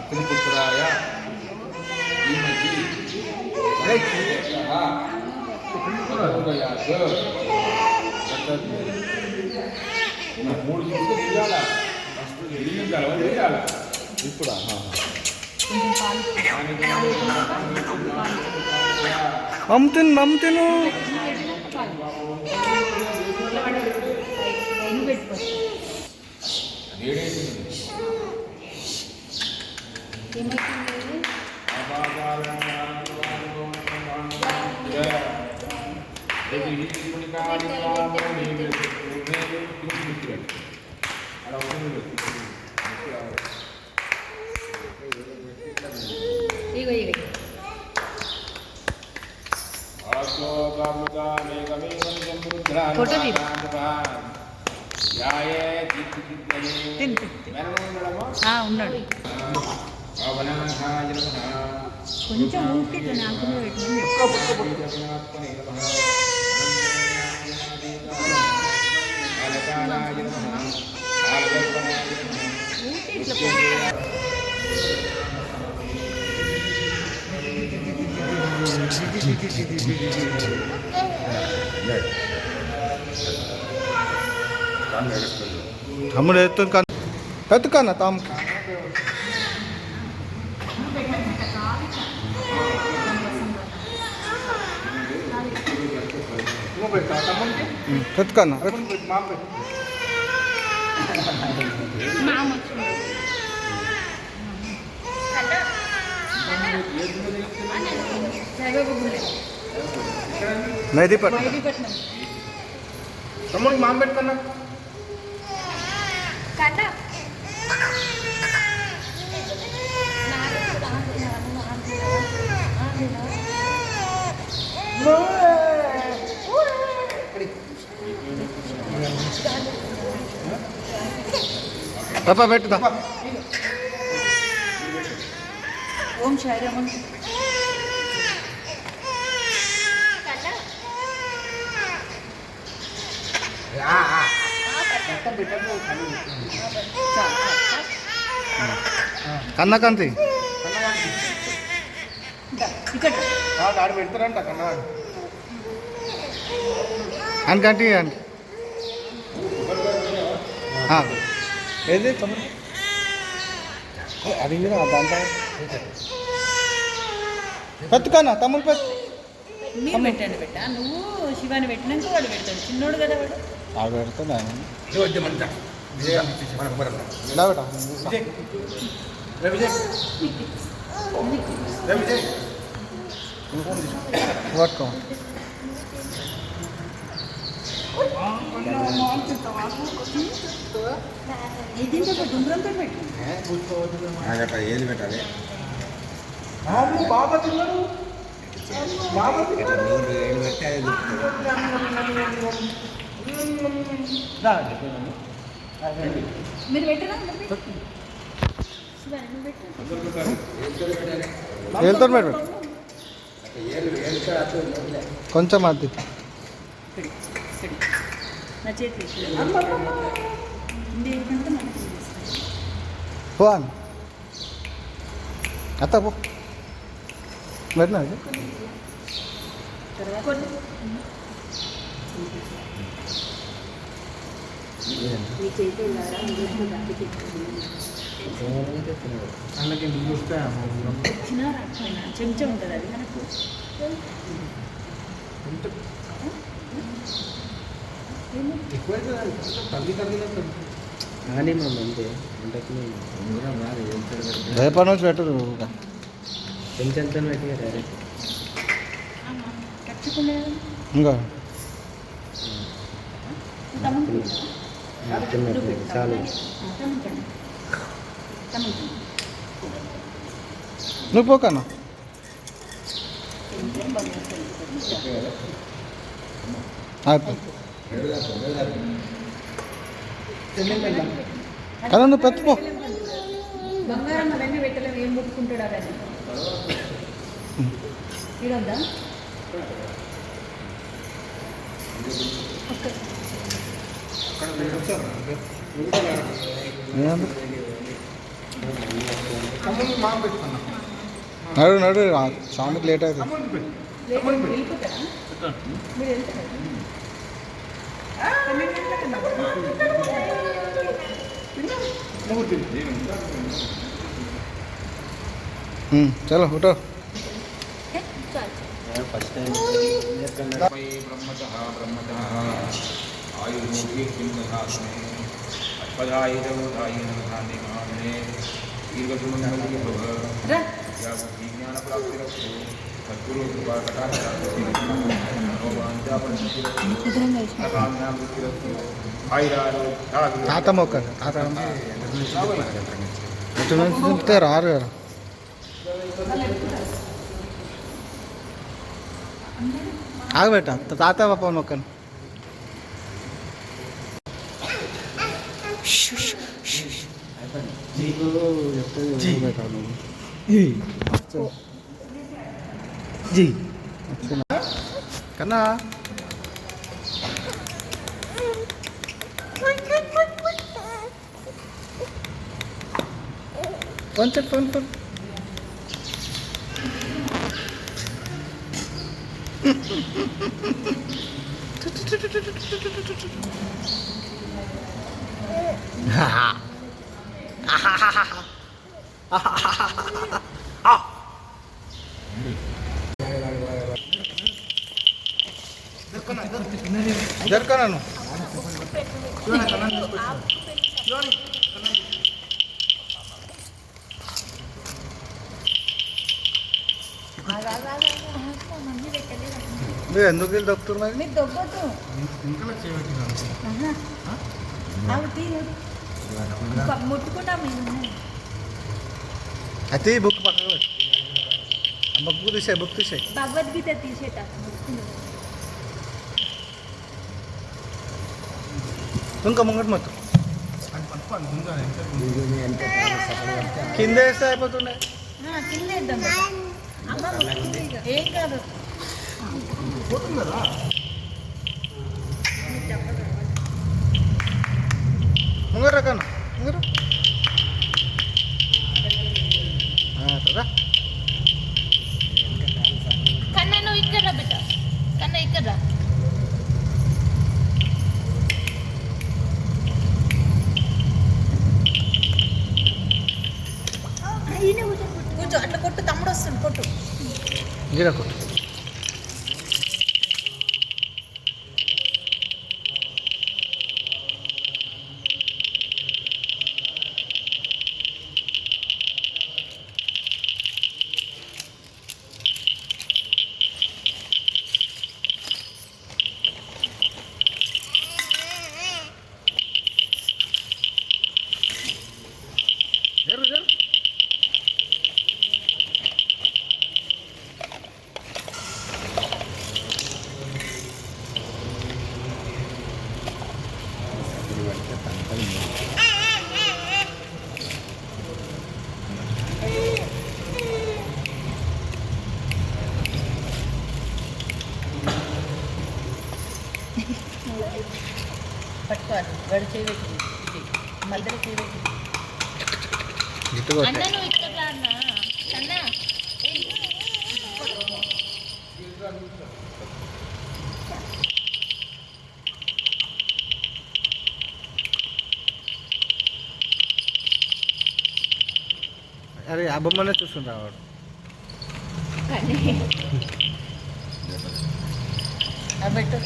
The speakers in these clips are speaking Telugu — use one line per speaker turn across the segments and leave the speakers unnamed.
అగ్నిపుత్రాయ ధీమహి మూడు చుట్టూ తీయాలా ఫస్ట్ తీయాలా ఇప్పుడు
నమ్ముతాను ఉన్నాడు కొంచెం ఊపిరి తమ్ముడు ఎత్తుకన్నా తాము ఎత్తుకన్నా మెహదీపట్నం తమ్ముడికి మామ పెట్టుకున్నా తప్ప పెట్టుదా ఓం శైరమన్ కన్నా కంతి ఆడ పెడతారంట కన్నా అనకంటి ఏది అది దాంట్లో పెట్టుకన్నా తమ్ముడు
మీరు పెట్టండి పెట్టా నువ్వు శివాని పెట్టినాక వాడు పెడతాడు చిన్నోడు కదా వాడు
ఆడ పెడతా పట్టుకో
ఏది పెట్టాలి
బాబా తిన్నాడు
మీరు పెట్టరా
వెళ్తారు మేడం కొంచెం అది
నా చేతి
పో అత్త పో పెట్టినా అందుకే చూస్తే
చెంచా ఉంటుంది అది మనకు
రేపటి నుంచి పెట్టరు
చెంచంతో పెట్టి
ఇంకా
చాలు
నువ్వు పోకన్నా కదా నువ్వు పెట్టుకో
బంగారం అవన్నీ పెట్టలేము ఏం ముట్టుకుంటాడు అవన్నీ ఇడొద్దా
ఏం
అమౌంట్ మాకు పెట్టుకున్నాం.
నడు నడు స్వామికి లేట్ అవుతుంది.
అమౌంట్ పెట్టు.
వెళ్ళిపోతారా మీరు వెళ్తారా
మూర్తి
చలో ఉఠో.
ఫస్ట్ టైం
ब्रह्मतः ब्रह्मतः आयुर्मूर्तिं दधास्मे अष्पदायितवधायि नमधान्ये महामने दीर्घसुमङ्गली भव
రా
या बुद्धिज्ञानप्राप्तिरस्तु सद्गुरु कृपाकटाक्षाकाम्यामृतिरस्तु आयुरारोग्य
తాత మొక్కలు తాత ఎటు నుంచి తింటే రారు కదా. ఆగబెట్ట తాత పాప మొక్కను.
నీకు చెప్తాను
కన్నా కొంచెం ఫోన్ ఫోన్ జరకనాను మీరు ఎందుకు వెళ్ళి దొక్కుతున్నారు?
మీరు దొబ్బొద్దు అవి తీరు ముట్టుకున్నా మీరు
అయితే ఈ బుక్ పక్కన పెట్టు. ఆ బుక్ తీసాయి బుక్ తీసాయి.
భగవద్గీత తీసేట
ఇంకా ముంగట మొత్తం కింద వేస్తే అయిపోతున్నాయి.
కింద వేద్దాం అమ్మ ముట్టుకుంది ఇక. ఏం కాదు
ముంగర రకాను ముంగర కదా.
కన్నా నువ్వు ఇక్కడ రా బిడ్డ కన్నా ఇక్కడ రా కూర్చో అట్లా కొట్టు తమ్ముడు వస్తుంది కొట్టు
గిడ కొట్టు. జరు జరు
పట్టుకోవాలి గడి చేయబెట్టి మధ్యలో చేయబెట్టి
ఇటు కొట్టే.
అన్న నువ్వు ఇక్కడ రా అన్న అన్న
అరే ఆ బొమ్మనే చూస్తుంటా వాడు.
పెట్టు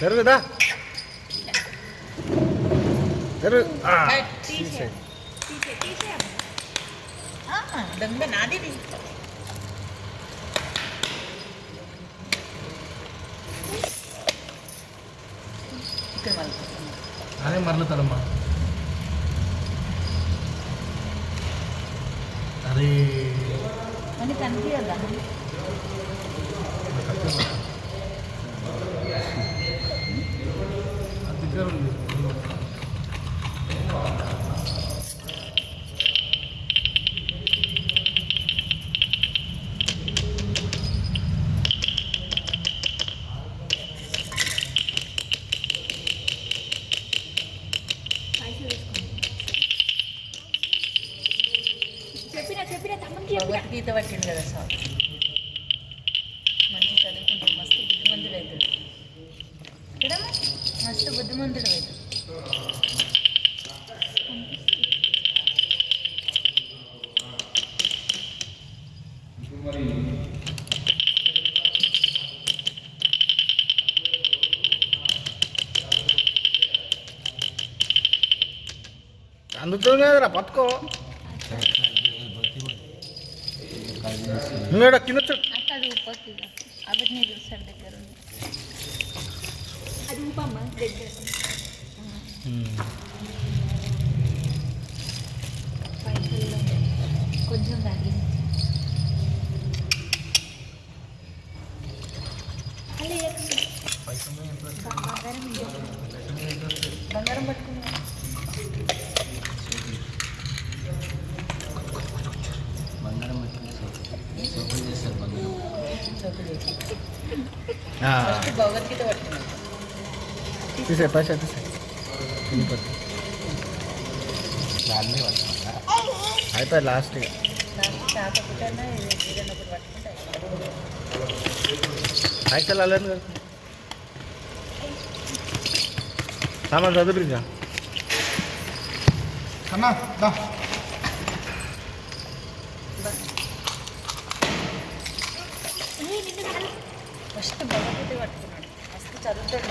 జరుగుదా జరుగు.
తీసే దొంగ నాది ఇక్కడ మళ్ళీ
అదే మరలుతాడమ్మా. అరే
అని కనిపించదా
దగ్గర ఉంది.
భగవద్గీత పట్టిండు కదా సార్, మంచి చదువుకుంటే మస్తు బుద్ధిమంతుడు అవుతాడు కదా, మస్తు బుద్ధిమంతుడు అవుతాడు.
మరి
అందుతుంది కదరా పట్టుకో. నువ్వు కింద చూడు.
అక్క అది ఉప్పకి అవన్నీ చూస్తాడు దగ్గర ఉంది. అది ఊపమ్మ దగ్గర పైసల్లో కొంచెం తగ్గి బంగారం పట్టుకున్నా.
బంగారం ఓపెన్ చేస్తారు బంగారం.
ఫస్ట్ భగవద్గీత పట్టుకున్నాను.
తీసే పైసా తీసే. అయిపోయి లాస్ట్గా
నాకు కాకపోతే ఏదైనా ఒకటి పట్టుకుంటే
పైసలు అలానే కదా సామాన్ చదువుగా అన్నా దా.
ఫస్ట్ భగవద్గీత పట్టుకున్నాడు, ఫస్ట్ చదువుతాడు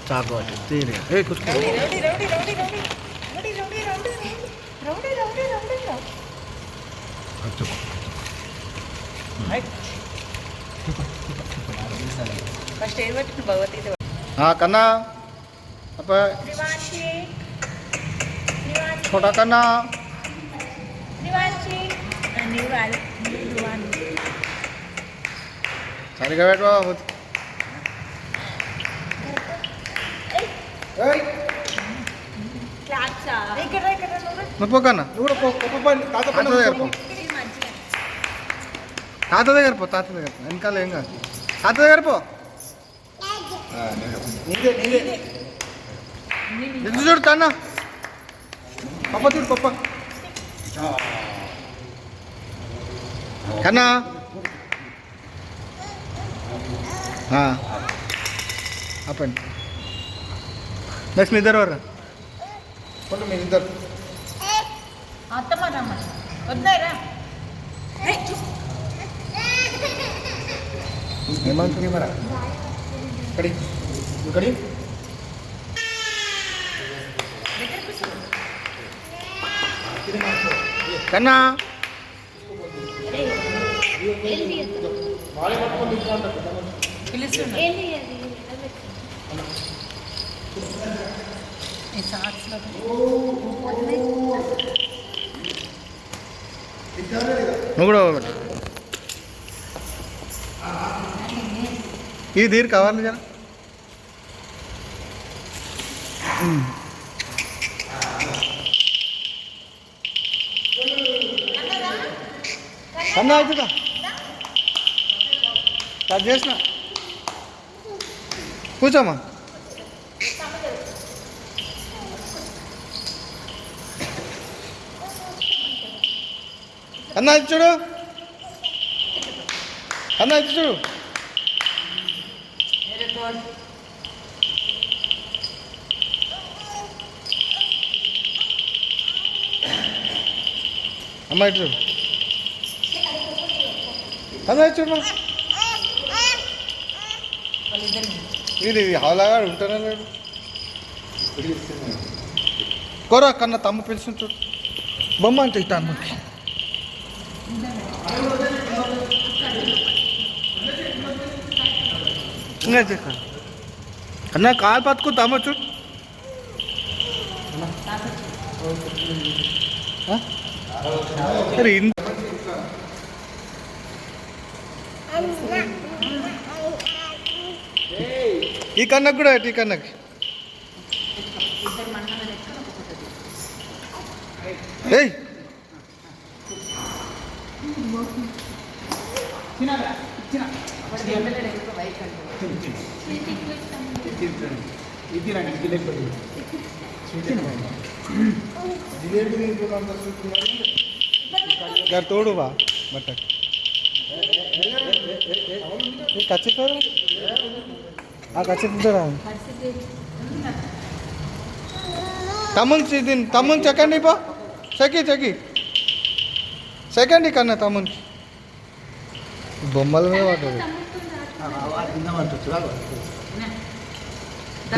చాకు తీరిగా ఏ కూర్చో.
Rowdy rowdy rowdy rowdy rowdy rowdy rowdy rowdy rowdy rowdy rowdy first ఏది పట్టుకుని భగవద్గీత
కన్నా అప్ప छोटा करना సరిగా పెట్టవా నువ్వు కన్నా తాత దగ్గర పో తాత దగ్గర వెనకాల ఏం కాదు తాత దగ్గర పో ఎదురు చూడు కన్నా పప్ప చూడు పప్ప కన్నా ఆపండి నెక్స్ట్ మీ ఇద్దరు వర్రా కొంచెం మీ ఇద్దరు
అత్తమ్మ రమ్మ వద్దారా
ఏమంటుంది మరా ఇక్కడి ఇక్కడి కన్నా
పిలుస్తున్నా
నువ్వు కూడా ఒకటి ఇది తీరు కావాలి జర కన్నా అవుతుందా కట్ చేసిన కూర్చోమ్మా అన్నా ఇది చూడు అన్నా ఇది చూడు అమ్మా ఇటు చూడు అన్నా ఇది చూడు ఇది హౌలాగా ఉంటానే లేడు కోరా కన్నా తమ్ము పిలుచుని చూడు బొమ్మ అంటే ఇట్లా అమ్మకి ఇంకా చెక్క అన్న కాలు పట్టుకు తమ్మ చూడు సరే ఈ కన్నకు కూడా ఈ కన్నకి ఏయ్ ఇది यार तोड़ू बा बटक कच्चे कर कच्चे पुदरा तमुन सेकंड पा సెకండ్ కన్నా తమ్ముని బొమ్మల మీద పడ్డాడు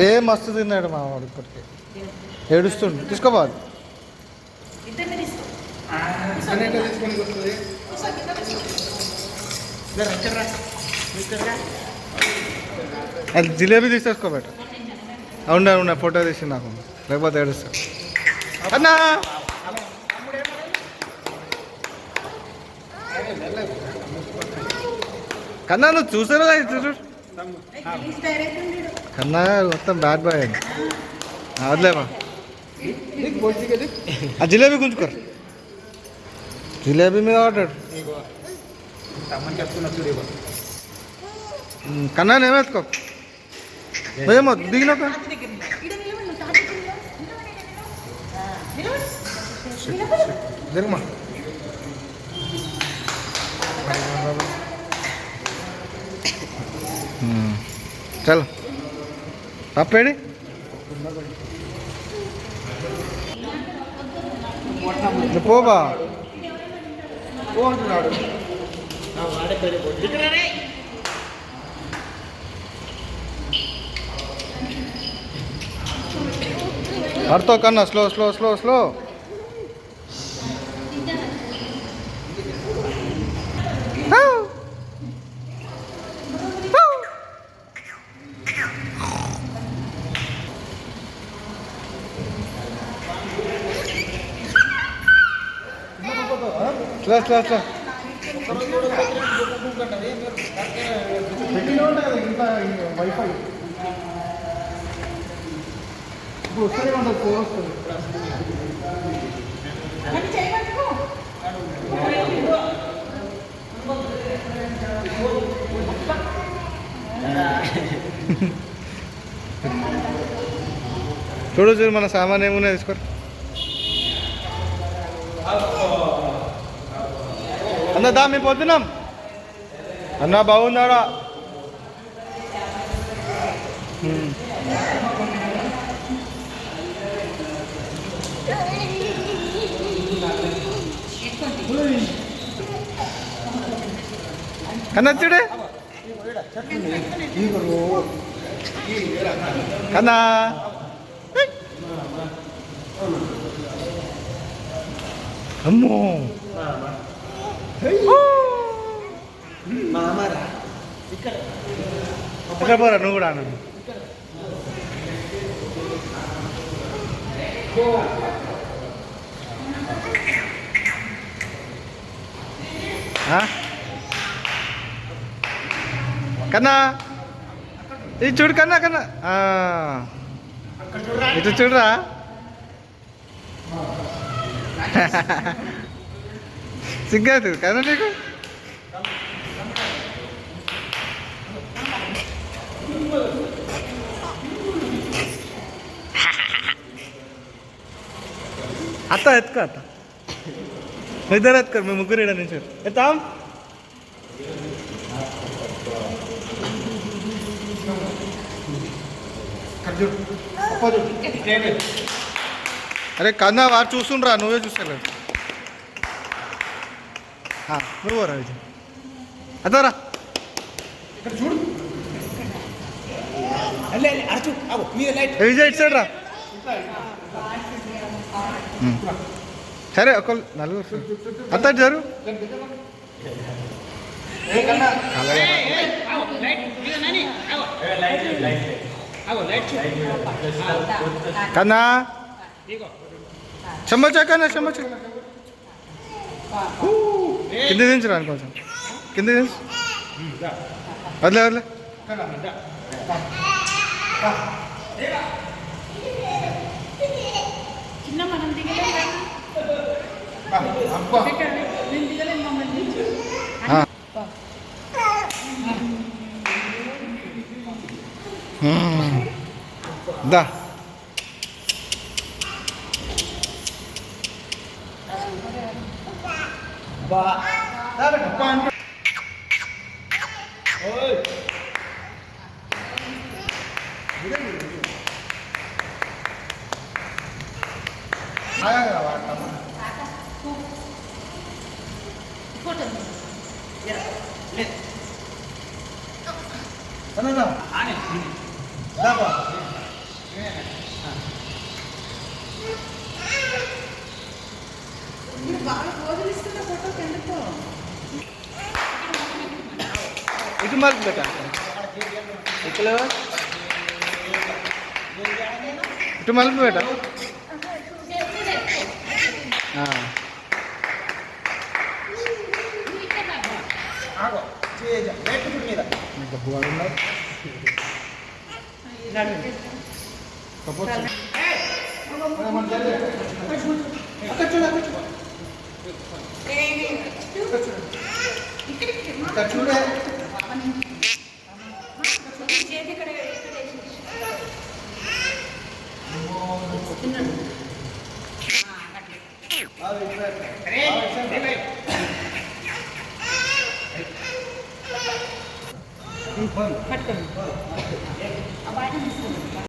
ఏ మస్తు తిన్నాడు మా వాడు ఇప్పటికే ఏడుస్తుండు తీసుకోవాలి అది జిలేబీ తీసేసుకోబెట్ట అవునా ఫోటో తీసి నాకు లేకపోతే ఏడుస్తా అన్నా కన్నా నువ్వు చూసారా చూడు కన్నా మొత్తం బ్యాడ్ బాయ్ అండి వదిలేమా ఆ జిలేబీ గుంజుకోరు జిలేబీ మీద పడ్డాడు కన్నా నేమెత్తుకో ఏమో దిగినాక దిగమా చలో తప్పేడి పోబా పో అంటున్నాడు పడుతో కన్నా slow slow slow slow slow slow slow wifi ఇప్పుడు వస్తూనే ఉండదు ఫోన్ వస్తుంది చూడు చూడు మన సామాన్ ఏమున్నాయి తీసుకోరు అన్న దా మేము పొద్దున్నాం అన్న బాగున్నాడా కన్నా చూడే కన్నా అమ్మో ఇక్కడ పోరా నువ్వు కూడా అన్న కన్నా ఇది చూడు కన్నా కన్నా ఇటు చూడరా సిగ్గాదు కన్నా నీకు అత్త ఎత్తుకో అత్త ఇద్దరు ఎత్తుకోరు మేము ముగ్గురు ఇక్కడ నుంచి ఎత్తాం అరే కన్నా వారు చూస్తుండ్రా నువ్వే చూస్తలేడు నువ్వు రా విజయ్ అదరా ఇక్కడ చూడు విజయ్ ఇటు సైడ్ రా సరే ఒక నలుగురు అంత జరు కన్నా చెమ్మచ్చా కన్నా చెమ్మచ్చా కింద దించరా కొంచెం కింద దించు వదిలే వదిలే దా
ఫోటో
ఇటు మార్పు పెట్టా ఇక్కడ ఇటు మలుపు పెట్టా డబ్బు వాడున్నారు
చూడే
పట్టుకోండి